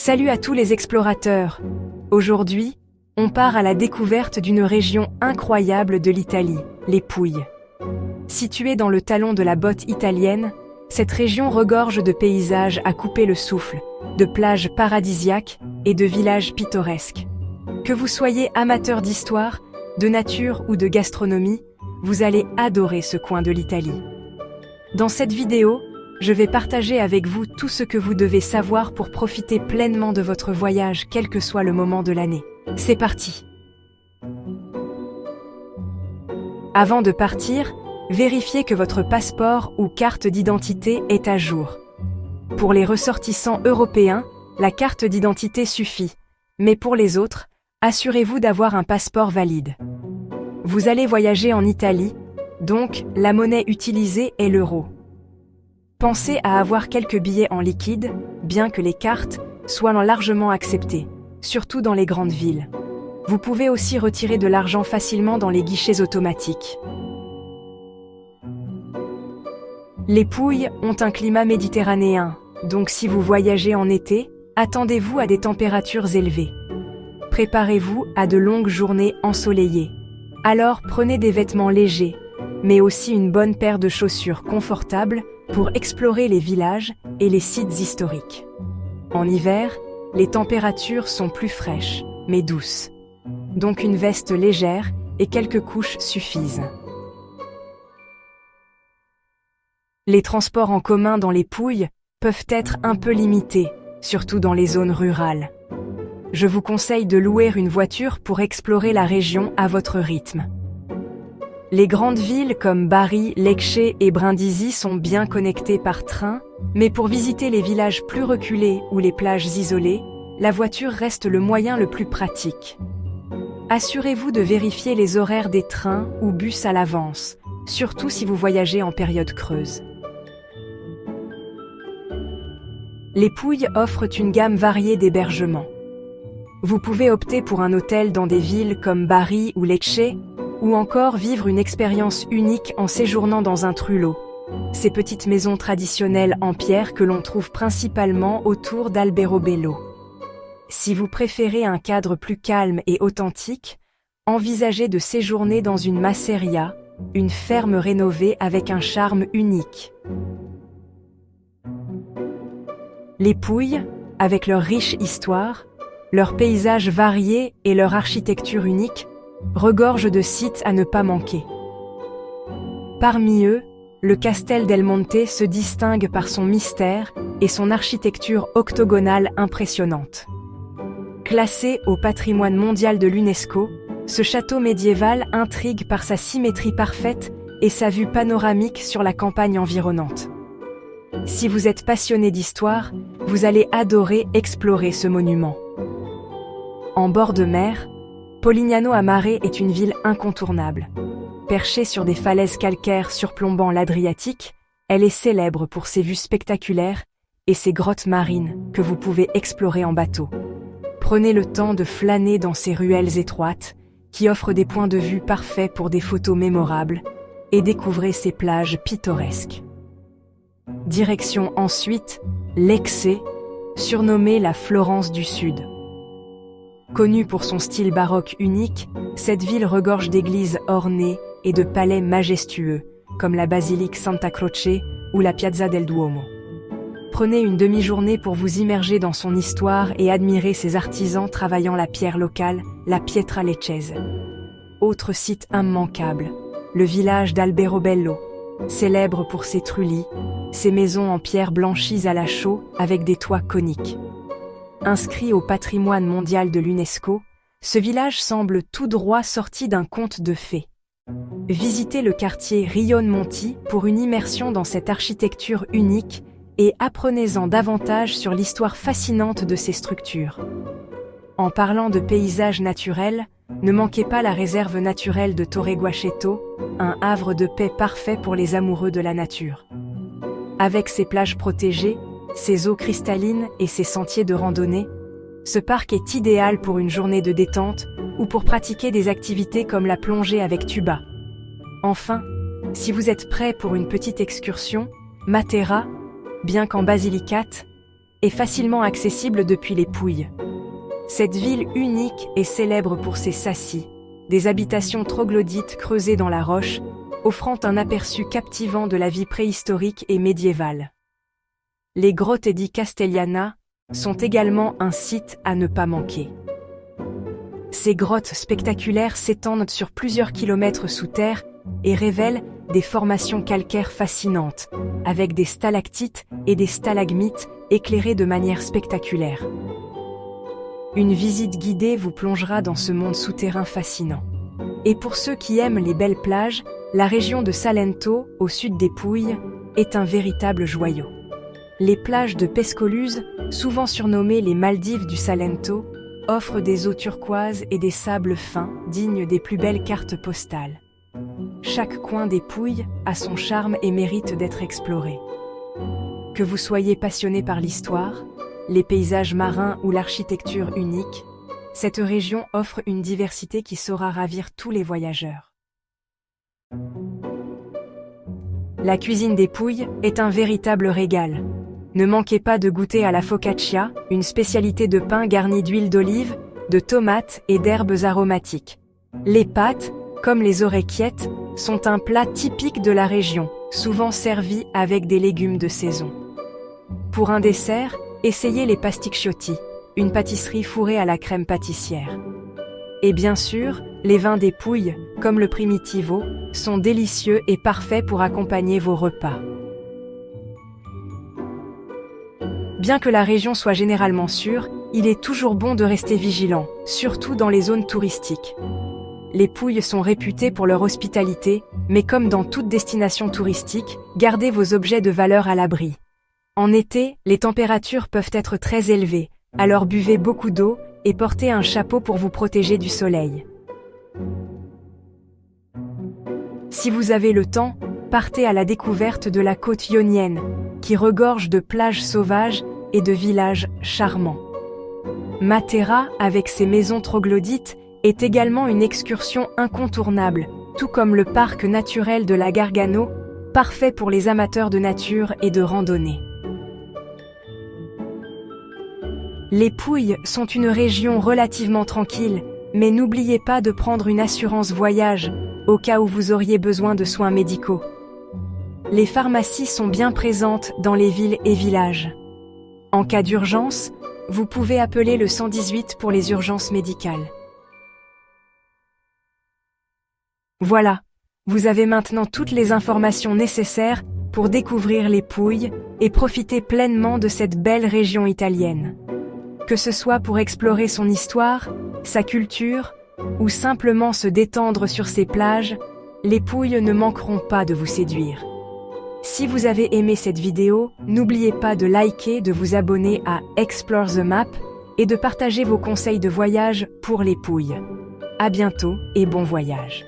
Salut à tous les explorateurs. Aujourd'hui, on part à la découverte d'une région incroyable de l'Italie, les Pouilles. Située dans le talon de la botte italienne, cette région regorge de paysages à couper le souffle, de plages paradisiaques et de villages pittoresques. Que vous soyez amateur d'histoire, de nature ou de gastronomie, vous allez adorer ce coin de l'Italie. Dans cette vidéo, je vais partager avec vous tout ce que vous devez savoir pour profiter pleinement de votre voyage, quel que soit le moment de l'année. C'est parti! Avant de partir, vérifiez que votre passeport ou carte d'identité est à jour. Pour les ressortissants européens, la carte d'identité suffit, mais pour les autres, assurez-vous d'avoir un passeport valide. Vous allez voyager en Italie, donc la monnaie utilisée est l'euro. Pensez à avoir quelques billets en liquide, bien que les cartes soient largement acceptées, surtout dans les grandes villes. Vous pouvez aussi retirer de l'argent facilement dans les guichets automatiques. Les Pouilles ont un climat méditerranéen, donc si vous voyagez en été, attendez-vous à des températures élevées. Préparez-vous à de longues journées ensoleillées. Alors prenez des vêtements légers, mais aussi une bonne paire de chaussures confortables pour explorer les villages et les sites historiques. En hiver, les températures sont plus fraîches, mais douces. Donc une veste légère et quelques couches suffisent. Les transports en commun dans les Pouilles peuvent être un peu limités, surtout dans les zones rurales. Je vous conseille de louer une voiture pour explorer la région à votre rythme. Les grandes villes comme Bari, Lecce et Brindisi sont bien connectées par train, mais pour visiter les villages plus reculés ou les plages isolées, la voiture reste le moyen le plus pratique. Assurez-vous de vérifier les horaires des trains ou bus à l'avance, surtout si vous voyagez en période creuse. Les Pouilles offrent une gamme variée d'hébergements. Vous pouvez opter pour un hôtel dans des villes comme Bari ou Lecce, ou encore vivre une expérience unique en séjournant dans un trullo, ces petites maisons traditionnelles en pierre que l'on trouve principalement autour d'Alberobello. Si vous préférez un cadre plus calme et authentique, envisagez de séjourner dans une masseria, une ferme rénovée avec un charme unique. Les Pouilles, avec leur riche histoire, leurs paysages variés et leur architecture unique, regorgent de sites à ne pas manquer. Parmi eux, le Castel del Monte se distingue par son mystère et son architecture octogonale impressionnante. Classé au patrimoine mondial de l'UNESCO, ce château médiéval intrigue par sa symétrie parfaite et sa vue panoramique sur la campagne environnante. Si vous êtes passionné d'histoire, vous allez adorer explorer ce monument. En bord de mer, Polignano a Mare est une ville incontournable. Perchée sur des falaises calcaires surplombant l'Adriatique, elle est célèbre pour ses vues spectaculaires et ses grottes marines que vous pouvez explorer en bateau. Prenez le temps de flâner dans ces ruelles étroites qui offrent des points de vue parfaits pour des photos mémorables et découvrez ces plages pittoresques. Direction ensuite Lecce, surnommée la Florence du Sud. Connue pour son style baroque unique, cette ville regorge d'églises ornées et de palais majestueux, comme la basilique Santa Croce ou la Piazza del Duomo. Prenez une demi-journée pour vous immerger dans son histoire et admirer ses artisans travaillant la pierre locale, la Pietra Leccese. Autre site immanquable, le village d'Alberobello, célèbre pour ses trullis, ses maisons en pierre blanchies à la chaux avec des toits coniques. Inscrit au patrimoine mondial de l'UNESCO, ce village semble tout droit sorti d'un conte de fées. Visitez le quartier Rione Monti pour une immersion dans cette architecture unique et apprenez-en davantage sur l'histoire fascinante de ces structures. En parlant de paysages naturels, ne manquez pas la réserve naturelle de Torre Guaceto, un havre de paix parfait pour les amoureux de la nature. Avec ses plages protégées, ses eaux cristallines et ses sentiers de randonnée, ce parc est idéal pour une journée de détente ou pour pratiquer des activités comme la plongée avec tuba. Enfin, si vous êtes prêt pour une petite excursion, Matera, bien qu'en Basilicate, est facilement accessible depuis les Pouilles. Cette ville unique est célèbre pour ses sassis, des habitations troglodytes creusées dans la roche, offrant un aperçu captivant de la vie préhistorique et médiévale. Les grottes di Castellana sont également un site à ne pas manquer. Ces grottes spectaculaires s'étendent sur plusieurs kilomètres sous terre et révèlent des formations calcaires fascinantes, avec des stalactites et des stalagmites éclairées de manière spectaculaire. Une visite guidée vous plongera dans ce monde souterrain fascinant. Et pour ceux qui aiment les belles plages, la région de Salento, au sud des Pouilles, est un véritable joyau. Les plages de Pescoluse, souvent surnommées les Maldives du Salento, offrent des eaux turquoises et des sables fins, dignes des plus belles cartes postales. Chaque coin des Pouilles a son charme et mérite d'être exploré. Que vous soyez passionné par l'histoire, les paysages marins ou l'architecture unique, cette région offre une diversité qui saura ravir tous les voyageurs. La cuisine des Pouilles est un véritable régal. Ne manquez pas de goûter à la focaccia, une spécialité de pain garni d'huile d'olive, de tomates et d'herbes aromatiques. Les pâtes, comme les orecchiettes, sont un plat typique de la région, souvent servi avec des légumes de saison. Pour un dessert, essayez les pasticciotti, une pâtisserie fourrée à la crème pâtissière. Et bien sûr, les vins des Pouilles, comme le Primitivo, sont délicieux et parfaits pour accompagner vos repas. Bien que la région soit généralement sûre, il est toujours bon de rester vigilant, surtout dans les zones touristiques. Les Pouilles sont réputées pour leur hospitalité, mais comme dans toute destination touristique, gardez vos objets de valeur à l'abri. En été, les températures peuvent être très élevées, alors buvez beaucoup d'eau et portez un chapeau pour vous protéger du soleil. Si vous avez le temps, partez à la découverte de la côte ionienne, qui regorge de plages sauvages et de villages charmants. Matera, avec ses maisons troglodytes, est également une excursion incontournable, tout comme le parc naturel de la Gargano, parfait pour les amateurs de nature et de randonnée. Les Pouilles sont une région relativement tranquille, mais n'oubliez pas de prendre une assurance voyage, au cas où vous auriez besoin de soins médicaux. Les pharmacies sont bien présentes dans les villes et villages. En cas d'urgence, vous pouvez appeler le 118 pour les urgences médicales. Voilà, vous avez maintenant toutes les informations nécessaires pour découvrir les Pouilles et profiter pleinement de cette belle région italienne. Que ce soit pour explorer son histoire, sa culture, ou simplement se détendre sur ses plages, les Pouilles ne manqueront pas de vous séduire. Si vous avez aimé cette vidéo, n'oubliez pas de liker, de vous abonner à Explore the Map et de partager vos conseils de voyage pour les Pouilles. À bientôt et bon voyage!